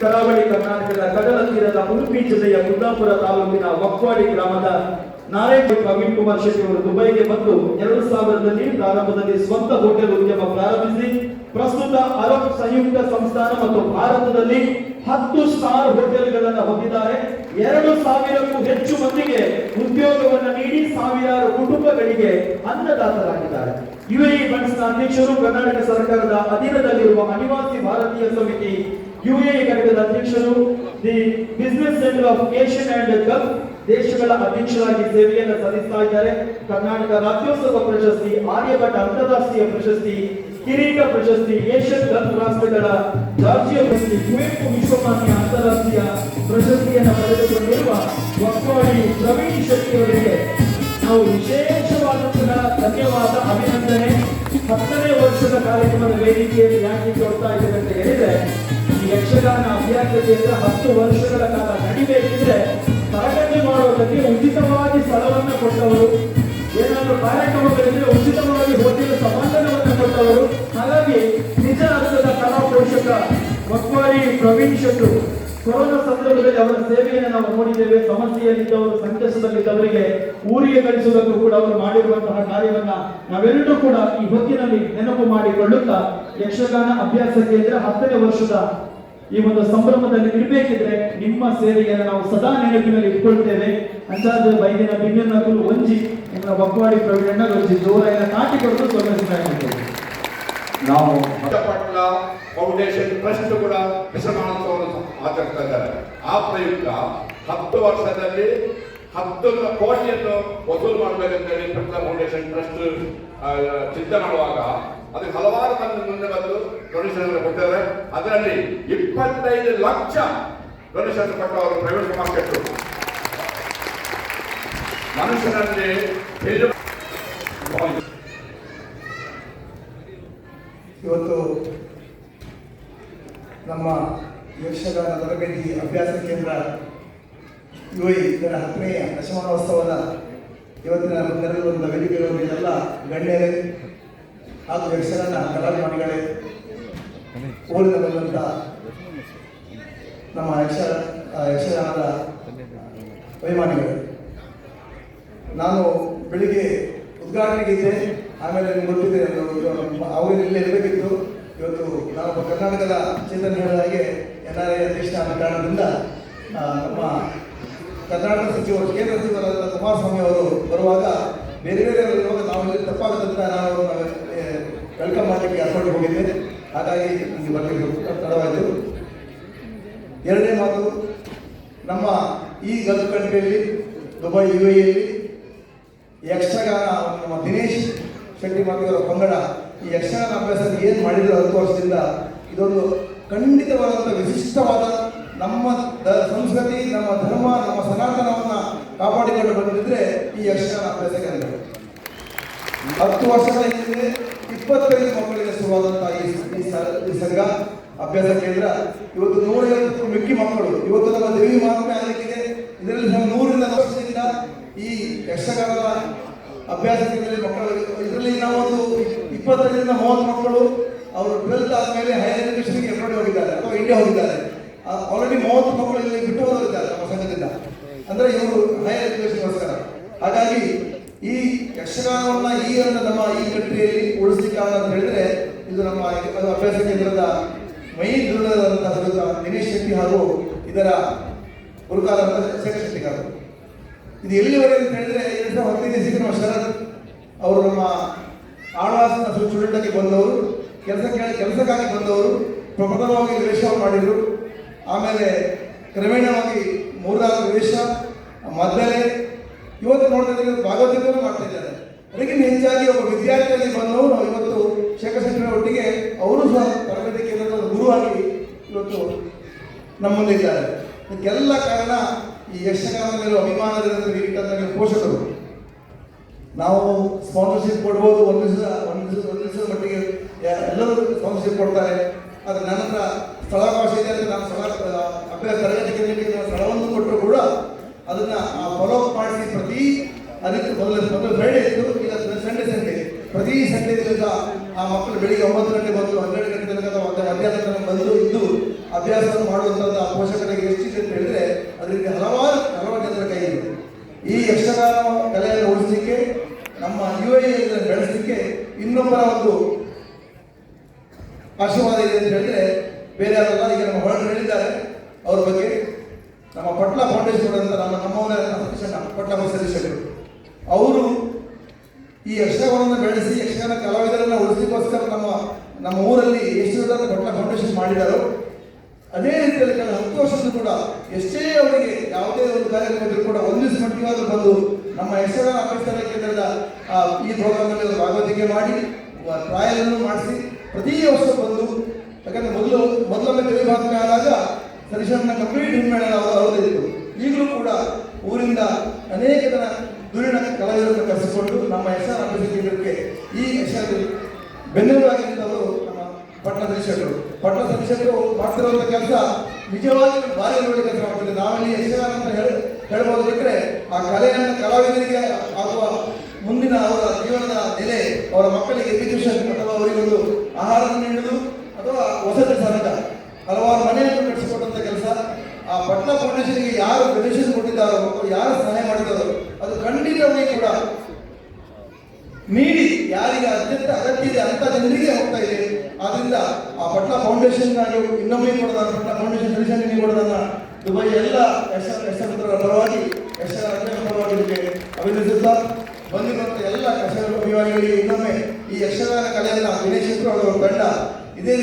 ಕರಾವಳಿ ಕರ್ನಾಟಕದ ಕಡಲ ತೀರದ ಉಡುಪಿ ಜಿಲ್ಲೆಯ ಕುಂದಾಪುರ ತಾಲೂಕಿನ ವಕ್ವಾಡಿ ಗ್ರಾಮದ ನಾರಾಯಣ ಪ್ರವೀಣ್ ಕುಮಾರ್ ಶೆಟ್ಟಿ ಅವರು ದುಬೈಗೆ ಬಂದು 2000ರಲ್ಲಿ ಪ್ರಾರಂಭದಲ್ಲಿ ಸ್ವಂತ ಹೋಟೆಲ್ ಉದ್ಯಮ ಪ್ರಾರಂಭಿಸಿ ಪ್ರಸ್ತುತ ಅರಬ್ ಸಂಯುಕ್ತ ಸಂಸ್ಥಾನ ಮತ್ತು ಭಾರತದಲ್ಲಿ 10 ಸ್ಟಾರ್ ಹೋಟೆಲ್ಗಳನ್ನು ಹೊಂದಿದ್ದಾರೆ. 2000ಕ್ಕೂ ಹೆಚ್ಚು ಮಂದಿಗೆ ಉದ್ಯೋಗವನ್ನು ನೀಡಿ ಸಾವಿರಾರು ಕುಟುಂಬಗಳಿಗೆ ಅನ್ನದಾತರಾಗಿದ್ದಾರೆ. ಯುಎಇ ಬಂಡ್ಸ್ನ ಅಧ್ಯಕ್ಷರು, ಕರ್ನಾಟಕ ಸರ್ಕಾರದ ಅಧೀನದಲ್ಲಿರುವ ಅನಿವಾಸಿ ಭಾರತೀಯ ಸಮಿತಿ ಯುಎಇ ಘಟಕದ ಅಧ್ಯಕ್ಷರು, the business centre of Asian and Gulf ದೇಶಗಳ ಅಧ್ಯಕ್ಷರಾಗಿ ಸೇವೆಯನ್ನು ಸಲ್ಲಿಸ್ತಾ ಇದ್ದಾರೆ. ಕರ್ನಾಟಕ ರಾಜ್ಯೋತ್ಸವ ಪ್ರಶಸ್ತಿ, ಆರ್ಯಭಟ ಅಂತಾರಾಷ್ಟ್ರೀಯ ಪ್ರಶಸ್ತಿ, ಕಿರೀಟ ಪ್ರಶಸ್ತಿ, ಏಷ್ಯನ್ ಗಲ್ಫ್ ರಾಷ್ಟ್ರಗಳ ರಾಜ್ಯ ಪ್ರಶಸ್ತಿ, ಕುವೆಂಪು ವಿಶ್ವಮಾನ್ಯ ಅಂತಾರಾಷ್ಟ್ರೀಯ ಪ್ರಶಸ್ತಿಯನ್ನು ಪಡೆದುಕೊಂಡಿರುವ ವಕ್ವಾಡಿ ಪ್ರವೀಣ್ ಶೆಟ್ಟಿ ಅವರಿಗೆ ನಾವು ವಿಶೇಷವಾದಂತಹ ಧನ್ಯವಾದ, ಅಭಿನಂದನೆ. 10ನೇ ವರ್ಷದ ಕಾರ್ಯಕ್ರಮದ ವೇದಿಕೆಯಲ್ಲಿ ಯಾಕೆ ಕೊಡ್ತಾ ಇದ್ದೇವೆ ಅಂತ ಹೇಳಿದ್ರೆ, ಈ ಯಕ್ಷಗಾನ ಅಭ್ಯಾಸ ಕೇಂದ್ರ 10 ವರ್ಷಗಳ ಕಾಲ ನಡಿಬೇಕಿದ್ರೆ ತರಗತಿ ಮಾಡುವುದಕ್ಕೆ ಉಚಿತವಾಗಿ ಸ್ಥಳವನ್ನು ಕೊಟ್ಟವರು, ಏನಾದರೂ ಕಾರ್ಯಕ್ರಮಗಳಿದ್ರೆ ಉಚಿತವಾಗಿ ಹೋಟೆಲ್ ಸಮಾಧಾನವನ್ನು ಕೊಟ್ಟವರು. ಹಾಗಾಗಿ ನಿಜ ಅರ್ಥದ ಕಲಾ ಪೋಷಕ ವಕ್ವಾಡಿ ಪ್ರವೀಣ್ ಶೆಟ್ಟಿ ಕೊರೋನಾ ಸಂದರ್ಭದಲ್ಲಿ ಅವರ ಸೇವೆಯನ್ನು ನಾವು ನೋಡಿದ್ದೇವೆ. ಸಮಸ್ಯೆಯಲ್ಲಿದ್ದವರು, ಸಂಕಷ್ಟದಲ್ಲಿದ್ದವರಿಗೆ ಊರಿಗೆ ಕಳಿಸುವುದಕ್ಕೂ ಕೂಡ ಅವರು ಮಾಡಿರುವಂತಹ ಕಾರ್ಯವನ್ನ ನಾವೆಲ್ಲರೂ ಕೂಡ ಈ ಹೊತ್ತಿನಲ್ಲಿ ನೆನಪು ಮಾಡಿಕೊಳ್ಳುತ್ತಾ, ಯಕ್ಷಗಾನ ಅಭ್ಯಾಸ ಕೇಂದ್ರ 10ನೇ ವರ್ಷದ ಈ ಒಂದು ಸಂಭ್ರಮದಲ್ಲಿ ಇರಬೇಕಿದ್ರೆ ನಿಮ್ಮ ಸೇವೆಯನ್ನು ನಾವು ಸದಾ ನೆನಪಿನಲ್ಲಿ ಇಟ್ಕೊಳ್ತೇವೆ. ಅಂದಾಜು ಬೈದಿನ ಬಿಂಗನಕಲು ಒಂಜಿ ನಿಮ್ಮ ವಕ್ವಾಡಿ ಪ್ರವೀಣ ಒಂಜಿ ಜೋರಾಯಿನ ಕಾಟಿ ಕೊಟ್ಟು ಸ್ವಾಗತಿಸಿದ್ದೇವೆ. ನಾವು ಪಟ್ಲ ಫೌಂಡೇಶನ್ ಟ್ರಸ್ಟ್ ಕೂಡ ದಶಮಾನೋತ್ಸವವನ್ನು ಆಚರಿಸ್ತಾ ಇದ್ದಾರೆ. ಆ ಪ್ರಯುಕ್ತ 10 ವರ್ಷದಲ್ಲಿ 10 ಕೋಟಿಯನ್ನು ವಸೂಲು ಮಾಡಬೇಕಂತೇಳಿ ಪಟ್ಲ ಫೌಂಡೇಶನ್ ಟ್ರಸ್ಟ್ ಚಿಂತೆ ಮಾಡುವಾಗ ಅದಕ್ಕೆ ಹಲವಾರು ಮಂದಿ ಮುಂದೆ ಬಂದು ಡೊನೇಷನ್ ಕೊಟ್ಟಿದ್ದಾರೆ. ಅದರಲ್ಲಿ 25 ಲಕ್ಷ ಡೊನೇಷನ್ ಕೊಟ್ಟವರು ಪ್ರವೀಣ್ ಕುಮಾರ್ ಶೆಟ್ಟಿ. ಮನುಷ್ಯನಲ್ಲಿ ಇವತ್ತು ನಮ್ಮ ಯಕ್ಷಗಾನ ತರಬೇತಿ ಅಭ್ಯಾಸ ಕೇಂದ್ರ ಯುಎಇ ಇದರ 10ನೇ ದಶಮಾನೋತ್ಸವದ ಇವತ್ತಿನ ನೆರವೇರುವಂಥ ವೇದಿಕೆಗಳ ಗಣ್ಯರೇ ಹಾಗೂ ಯಕ್ಷಗಾನ ಕಲಾಭಿಮಾನಿಗಳೇ, ಊರಿನ ಬಂದಂಥ ನಮ್ಮ ಯಕ್ಷಗಾನದ ಅಭಿಮಾನಿಗಳು, ನಾನು ಬೆಳಿಗ್ಗೆ ಉದ್ಘಾಟನೆಗಿದ್ದೆ. ಆಮೇಲೆ ನಿಮ್ಗೆ ಗೊತ್ತಿದೆ, ಅವರು ಇಲ್ಲೇ ಇರಬೇಕಿತ್ತು. ಇವತ್ತು ನಾವು ಕರ್ನಾಟಕದ ಚೇತನ ಹೇಳಿದ ಹಾಗೆ NRI ಅಧ್ಯಕ್ಷ ಆದ ಕಾರಣದಿಂದ ನಮ್ಮ ಕರ್ನಾಟಕ ಸಚಿವರು, ಕೇಂದ್ರ ಸಚಿವರಾದ ಕುಮಾರಸ್ವಾಮಿ ಅವರು ಬರುವಾಗ ಬೇರೆ ಬೇರೆ ಇರುವಾಗ ನಾವು ಇಲ್ಲಿ ತಪ್ಪಾಗುತ್ತಂತ ನಾನು ವೆಲ್ಕಮ್ ಮಾಡಲಿಕ್ಕೆ ಏರ್ಪಾಡು ಹೋಗಿದ್ದೆ. ಹಾಗಾಗಿ ಇಲ್ಲಿ ಬರಲಿಕ್ಕೆ ತಡವಾಯಿತು. ಎರಡನೇ ಮಾತು, ನಮ್ಮ ಈ ಗಲ್ಫ್ ಕಂಟ್ರಿಯಲ್ಲಿ ದುಬೈ UAEಯಲ್ಲಿ ಯಕ್ಷಗಾನ ನಮ್ಮ ದಿನೇಶ್ ಶೆಟ್ಟಿ ಮತ್ತು ಪಂಗಡ ಈ ಯಕ್ಷಗಾನ ಅಭ್ಯಾಸ ಏನು ಮಾಡಿದ್ರು 10 ವರ್ಷದಿಂದ, ಇದೊಂದು ಖಂಡಿತವಾದಂಥ ವಿಶಿಷ್ಟವಾದ ನಮ್ಮ ಸಂಸ್ಕೃತಿ, ನಮ್ಮ ಧರ್ಮ, ನಮ್ಮ ಸನಾತನವನ್ನು ಕಾಪಾಡಿಕೊಂಡು ಬಂದಿದ್ರೆ ಈ ಯಕ್ಷಗಾನ ಅಭ್ಯಾಸ ಕೇಂದ್ರ. 10 ವರ್ಷದ ಹಿಂದೆ 25 ಮಕ್ಕಳಿಗೆ ಶುರುವಾದಂಥ ಈ ಸಂಘ ಅಭ್ಯಾಸ ಕೇಂದ್ರ ಇವತ್ತು 150 ಮಿಕ್ಕಿ ಮಕ್ಕಳು ಇವತ್ತು ನಮ್ಮ ದೇವಿ ಮಹಾತ್ಮೆ ಆಗಲಿಕ್ಕಿದೆ. ಇದರಲ್ಲಿ ನಾವು 100ರಿಂದ ವರ್ಷದಿಂದ ಈ ಯಕ್ಷಗಾನದ ಅಭ್ಯಾಸ ಕೇಂದ್ರದಲ್ಲಿ ಮಕ್ಕಳು, ಇದರಲ್ಲಿ ನಾವು ಒಂದು 25ರಿಂದ 30 ಮಕ್ಕಳು ಅವರು 12th ಆದಮೇಲೆ ಹೈಯರ್ ಎಜುಕೇಷನ್ಗೆ ಎಫ್ರೋಡ್ ಹೋಗಿದ್ದಾರೆ ಅಥವಾ ಇಂಡಿಯಾ ಹೋಗಿದ್ದಾರೆ. ಆಲ್ರೆಡಿ 30 ಮಕ್ಕಳು ಇಲ್ಲಿ ಬಿಟ್ಟು ಹೋಗಿದ್ದಾರೆ ನಮ್ಮ ಸಂಘದಿಂದ, ಅಂದರೆ ಇವರು ಹೈಯರ್ ಎಜುಕೇಷನ್ಗೋಸ್ಕರ. ಹಾಗಾಗಿ ಈ ಯಕ್ಷಗಾನವನ್ನು ನಮ್ಮ ಈ ಕಂಟ್ರಿಯಲ್ಲಿ ಉಳಿಸ್ಲಿಕ್ಕೆ ಅಂತ ಹೇಳಿದ್ರೆ ಇದು ನಮ್ಮ ಅಭ್ಯಾಸ ಕೇಂದ್ರದ ಮೈನ್ ದುರ್ಗದಂತಹ ದಿನೇಶ್ ಶೆಟ್ಟಿ ಹಾಗೂ ಇದರ ಗುರುಕಾರದ ಶೇಖರ್ ಶೆಟ್ಟಿಗಾರರು. ಇದು ಎಲ್ಲಿವರೆಗೆ ಅಂತ ಹೇಳಿದ್ರೆ 2015 ನಮ್ಮ ಶರತ್ ಅವರು ನಮ್ಮ ಆಳ್ವಾಸನ ಸ್ಟೂಡೆಂಟಾಗಿ ಬಂದವರು, ಕೆಲಸಕ್ಕಾಗಿ ಬಂದವರು, ಪ್ರಪ್ರಥಮವಾಗಿ ವೇಷ ಮಾಡಿದರು. ಆಮೇಲೆ ಕ್ರಮೇಣವಾಗಿ 3-4 ವೇಷ ಮದ್ದಲೆ, ಇವತ್ತು ನೋಡ್ತಾ ಇದ್ದಾರೆ ಭಾಗವತಿಕರು ಮಾಡ್ತಾ ಇದ್ದಾರೆ. ಅದಕ್ಕಿಂತ ಹೆಚ್ಚಾಗಿ ಒಬ್ಬ ವಿದ್ಯಾರ್ಥಿಯಾಗಿ ಬಂದವರು ಇವತ್ತು ಶೇಖರ್ ಶೆಟ್ಟಿನ ಒಟ್ಟಿಗೆ ಅವರು ಸಹ ತರಬೇತಿ ಕೇಂದ್ರದ ಗುರುವಾಗಿ ಇವತ್ತು ನಮ್ಮ ಮುಂದೆ ಇದ್ದಾರೆ. ಇದಕ್ಕೆಲ್ಲ ಕಾರಣ ಈ ಯಕ್ಷಗಾನದ ಮೇಲೂ ಅಭಿಮಾನದಿಂದ ಪೋಷಕರು. ನಾವು ಸ್ಪಾನ್ಸರ್ಶಿಪ್ ಕೊಡ್ಬೋದು, ಒಂದು ದಿವಸದ ಮಟ್ಟಿಗೆ ಎಲ್ಲರೂ ಸ್ಪಾನ್ಸರ್ಶಿಪ್ ಕೊಡ್ತಾರೆ. ಆದರೆ ನನ್ನ ಹತ್ರ ಸ್ಥಳಾವಕಾಶ ಇದೆ ಅಂತ ನಾನು ಅಭ್ಯಾಸ ತರಗತಿ ಕೇಂದ್ರಕ್ಕೆ ಸ್ಥಳವನ್ನು ಕೊಟ್ಟರು ಕೂಡ ಅದನ್ನು ಫಾಲೋ ಅಪ್ ಮಾಡಿಸಿ ಪ್ರತಿ ಅದಕ್ಕೆ ಮೊದಲು ಫ್ರೈಡೇ ಇತ್ತು, ಈಗ ಸಂಡೇ ಪ್ರತಿ ಸಂಡೇ ದಿವಸ ಆ ಮಕ್ಕಳು ಬೆಳಿಗ್ಗೆ 9 ಗಂಟೆ ಬಂದು 12 ಗಂಟೆ ತನಕ ಅಥವಾ ಮಧ್ಯಾಹ್ನ ತನಕ ಬಂದು ಇದ್ದು ಅಭ್ಯಾಸವನ್ನು ಮಾಡುವಂಥದ್ದು ಆ ಪೋಷಕರಿಗೆ ಎಷ್ಟಿದೆ ಅಂತ ಹೇಳಿದ್ರೆ ಅದರಿಂದ ಹಲವಾರು ಜನರ ಕೈ ಇದೆ. ಈ ಯಕ್ಷಗಾನ ಕಲೆಯನ್ನು ಉಳಿಸಲಿಕ್ಕೆ ನಮ್ಮ ಯುವಜನರನ್ನು ಬೆಳೆಸಲಿಕ್ಕೆ ಇನ್ನೊಬ್ಬರ ಒಂದು ಆಶೀರ್ವಾದ ಇದೆ ಅಂತ ಹೇಳಿದ್ರೆ ಬೇರೆ ಯಾರಲ್ಲ. ಈಗ ನಮ್ಮ ಹೊರಟು ಹೇಳಿದ್ದಾರೆ ಅವ್ರ ಬಗ್ಗೆ. ನಮ್ಮ ಪಟ್ಲ ಫೌಂಡೇಶನ್ ಅಂತ ನಮ್ಮವರ ಪಟ್ಲ ಸದಸ್ಯರು ಅವರು ಈ ಯಕ್ಷಗಾನವನ್ನು ಬೆಳೆಸಿ ಯಕ್ಷಗಾನ ಕಲಾವಿದರನ್ನು ಉಳಿಸಲಿಕ್ಕೋಸ್ಕರ ನಮ್ಮ ಊರಲ್ಲಿ ಎಷ್ಟು ದೊಡ್ಡ ಪಟ್ಲ ಫೌಂಡೇಶನ್ ಮಾಡಿದಾರೋ ಅದೇ ರೀತಿಯಲ್ಲಿ ಕಳೆದ 10 ವರ್ಷದ ಕೂಡ ಎಷ್ಟೇ ಅವರಿಗೆ ಯಾವುದೇ ಒಂದು ಕಾರ್ಯಕ್ರಮ ಇದ್ರೂ ಕೂಡ ಒಂದು ದಿವಸ ಮಟ್ಟಿಗಾದರೂ ಬಂದು ನಮ್ಮ ಯಕ್ಷಗಾನ ಅಭ್ಯಾಸ ಕೇಂದ್ರದ ಈ ಪ್ರೋಗ್ರಾಮಲ್ಲಿ ಅವರು ಭಾಗವತಿಕೆ ಮಾಡಿ ಟ್ರಯಲನ್ನು ಮಾಡಿಸಿ ಪ್ರತಿ ವರ್ಷ ಬಂದು, ಯಾಕಂದ್ರೆ ಮೊದಲೊಮ್ಮೆ ತೆಲುಗು ಆದಾಗ ಸರಿಶನ್ನ ಕಂಪ್ಲೀಟ್ ಹಿಮ್ಮೇಳ ಅವರದಿತ್ತು. ಈಗಲೂ ಕೂಡ ಊರಿಂದ ಅನೇಕ ಜನ ದುರಿನ ಕಲಾವಿದರನ್ನು ಕರೆಸಿಕೊಂಡು ನಮ್ಮ ಯಕ್ಷಗಾನ ಅಭ್ಯಾಸ ಕೇಂದ್ರಕ್ಕೆ ಈ ಯಕ್ಷಗಾನ ಬೆನ್ನೆಲುಬಾಗಿರುವಂಥವರು ನಮ್ಮ ಪಟ್ಟ ಸದಸ್ಯರು ಮಾಡ್ತಿರುವಂಥ ಕೆಲಸ ನಿಜವಾಗಿ ಭಾರಿ ಒಳ್ಳೆ ಕೆಲಸ ಮಾಡ್ತಿದೆ. ನಾವಲ್ಲಿ ಯಕ್ಷಗಾನ ಅಂತ ಹೇಳ್ಬೋದು ಬಿಟ್ಟರೆ ಆ ಕಲೆಯನ್ನು ಕಲಾವಿದರಿಗೆ ಆಗುವ ಮುಂದಿನ ಅವರ ಜೀವನದ ನೆಲೆ, ಅವರ ಮಕ್ಕಳಿಗೆ ಎಜುಕೇಶನ್ ಅಥವಾ ಅವರಿಗೊಂದು ಆಹಾರವನ್ನು ನೀಡುವುದು ಅಥವಾ ವಸತಿ ಸಹಿತ ಹಲವಾರು ಮನೆಯನ್ನು ಕಟ್ಟಿಸಿಕೊಟ್ಟಂಥ ಕೆಲಸ ಆ ಪಟ್ಲ ಫೌಂಡೇಶನ್ಗೆ ಯಾರು ಡೊನೇಷನ್ ಕೊಟ್ಟಿದ್ದಾರೋ ಅಥವಾ ಯಾರು ಸಹಾಯ ಮಾಡಿದ್ದಾರೋ ಅದು ಖಂಡಿತವಾಗಿ ಕೂಡ ನೀಡಿ ಯಾರಿಗೆ ಅತ್ಯಂತ ಅಗತ್ಯ ಇದೆ ಅಂತ ಜನರಿಗೆ ಹೋಗ್ತಾ ಇದೆ. ಆದ್ರಿಂದ ಆ ಪಟ್ಲ ಫೌಂಡೇಶನ್ ಇನ್ನೊಮ್ಮೆ ಕೂಡ ನಾನು ಪಟ್ಲ ಫೌಂಡೇಶನ್ ಸದಸ್ಯನಿಗೆ ಕೂಡ ನನ್ನ ದುಬೈ ಎಲ್ಲ ಯಕ್ಷಮಿತ್ರರ ಪರವಾಗಿ ಪರವಾಗಿ ಅಭಿನಂದಿಸುತ್ತಾ ಬಂದಿರುವಂಥ ಎಲ್ಲ ಯಕ್ಷ ಅಭಿಮಾನಿಗಳಿಗೆ ಇನ್ನೊಮ್ಮೆ ಈ ಯಕ್ಷಗಾನ ಕಲೆಯನ್ನು ದಿನೇಶ್ ಅವರ ತಂಡ ಇದೇ